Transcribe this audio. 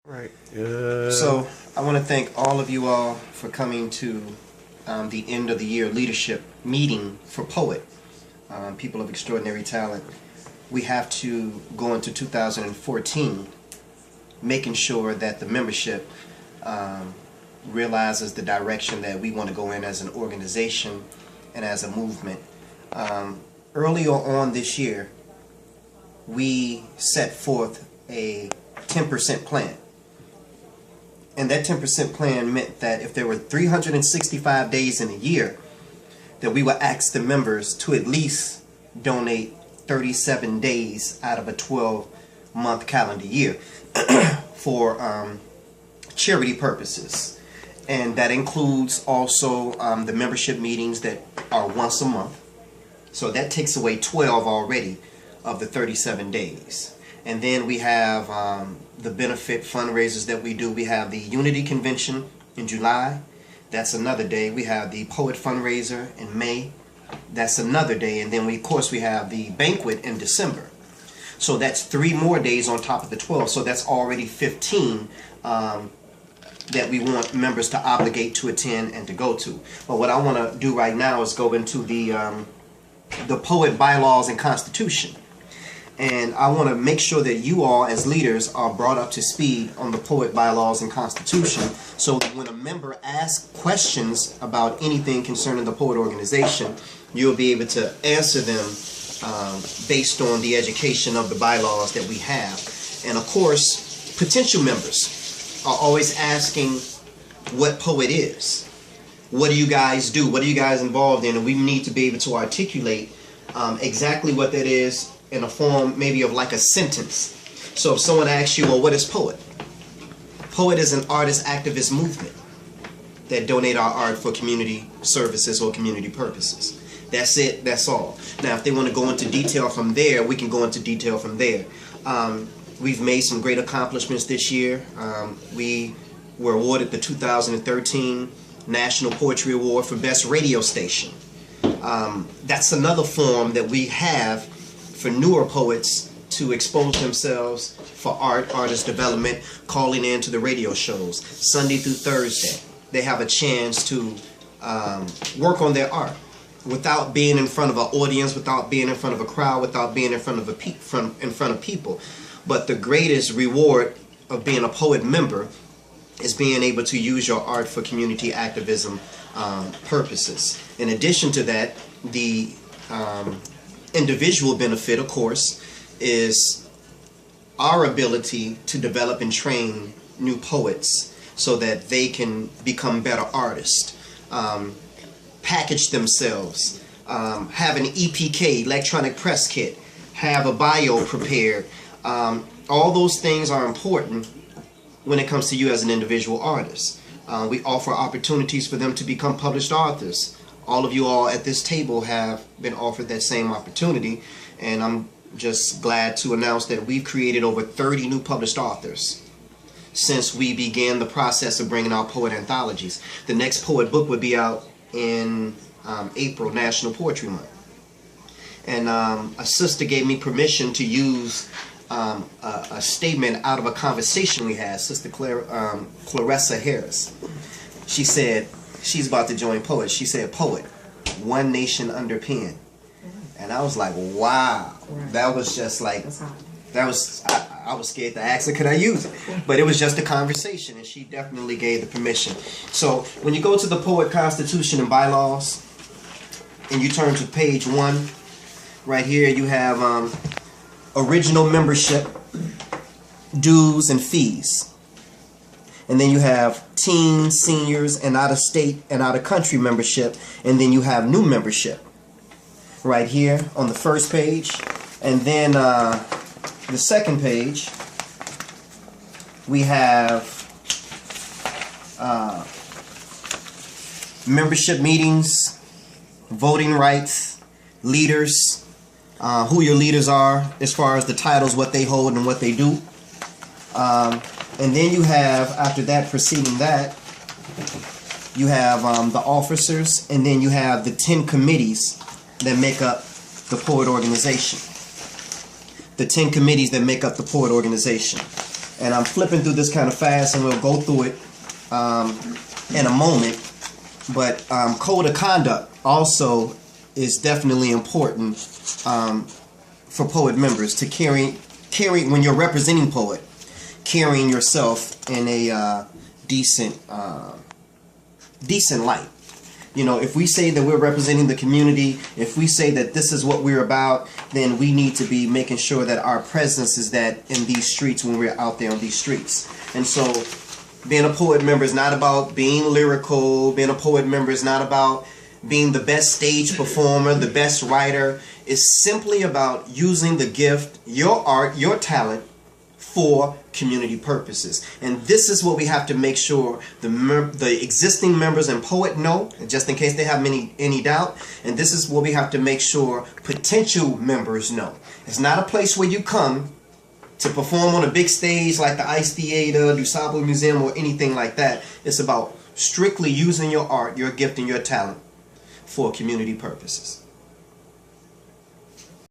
Right. So I want to thank all of you all for coming to the end of the year leadership meeting for P.O.E.T. People of Extraordinary Talent. We have to go into 2014 making sure that the membership realizes the direction that we want to go in as an organization and as a movement. Earlier on this year, we set forth a 10% plan. And that 10% plan meant that if there were 365 days in a year, that we would ask the members to at least donate 37 days out of a 12-month calendar year for charity purposes. And that includes also the membership meetings that are once a month. So that takes away 12 already of the 37 days. And then we have the benefit fundraisers that we do. We have the Unity Convention in July. That's another day. We have the P.O.E.T fundraiser in May. That's another day. And then we, of course, we have the banquet in December. So that's 3 more days on top of the 12. So that's already 15 that we want members to obligate to attend and to go to. But what I want to do right now is go into the P.O.E.T bylaws and constitution. And I want to make sure that you all as leaders are brought up to speed on the P.O.E.T bylaws and constitution, so that when a member asks questions about anything concerning the P.O.E.T organization, you'll be able to answer them based on the education of the bylaws that we have. And of course, potential members are always asking what P.O.E.T is. What do you guys do? What are you guys involved in? And we need to be able to articulate exactly what that is in a form maybe of like a sentence. So if someone asks you, well, what is P.O.E.T? P.O.E.T is an artist activist movement that donate our art for community services or community purposes. That's it, that's all. Now if they want to go into detail from there, we can go into detail from there. We've made some great accomplishments this year. We were awarded the 2013 National Poetry Award for Best Radio Station. That's another form that we have for newer poets to expose themselves for artist development, calling in to the radio shows. Sunday through Thursday, they have a chance to work on their art without being in front of an audience, without being in front of a crowd, without being in front of people. But the greatest reward of being a P.O.E.T member is being able to use your art for community activism purposes. In addition to that, the individual benefit, of course, is our ability to develop and train new poets so that they can become better artists, package themselves, have an EPK, electronic press kit, have a bio prepared. All those things are important when it comes to you as an individual artist. We offer opportunities for them to become published authors. All of you all at this table have been offered that same opportunity, and I'm just glad to announce that we've created over 30 new published authors since we began the process of bringing out P.O.E.T anthologies. The next P.O.E.T book would be out in April, National Poetry Month. And a sister gave me permission to use a statement out of a conversation we had, Sister Clarissa Harris. She said, she's about to join P.O.E.T. She said, P.O.E.T, one nation under pen. And I was like, wow. That was just like, that was, I was scared to ask her, could I use it? But it was just a conversation, and she definitely gave the permission. So when you go to the P.O.E.T Constitution and Bylaws, and you turn to page 1, right here you have original membership, dues and fees. And then you have teens, seniors, and out-of-state and out-of-country membership. And then you have new membership right here on the first page. And then the second page, we have membership meetings, voting rights, leaders, who your leaders are as far as the titles, what they hold and what they do. And then you have, after that, preceding that, you have the officers, and then you have the 10 committees that make up the P.O.E.T organization. The 10 committees that make up the P.O.E.T organization. And I'm flipping through this kind of fast, and we'll go through it in a moment. But code of conduct also is definitely important for POET members to carry when you're representing POET, carrying yourself in a decent light. You know, if we say that we're representing the community, if we say that this is what we're about, then we need to be making sure that our presence is that in these streets when we're out there on these streets. And so being a POET member is not about being lyrical. Being a POET member is not about being the best stage performer, the best writer. It's simply about using the gift, your art, your talent for community purposes. And this is what we have to make sure the existing members in POET know, just in case they have any doubt. And this is what we have to make sure potential members know. It's not a place where you come to perform on a big stage like the Ice Theater, DuSable Museum, or anything like that. It's about strictly using your art, your gift, and your talent for community purposes.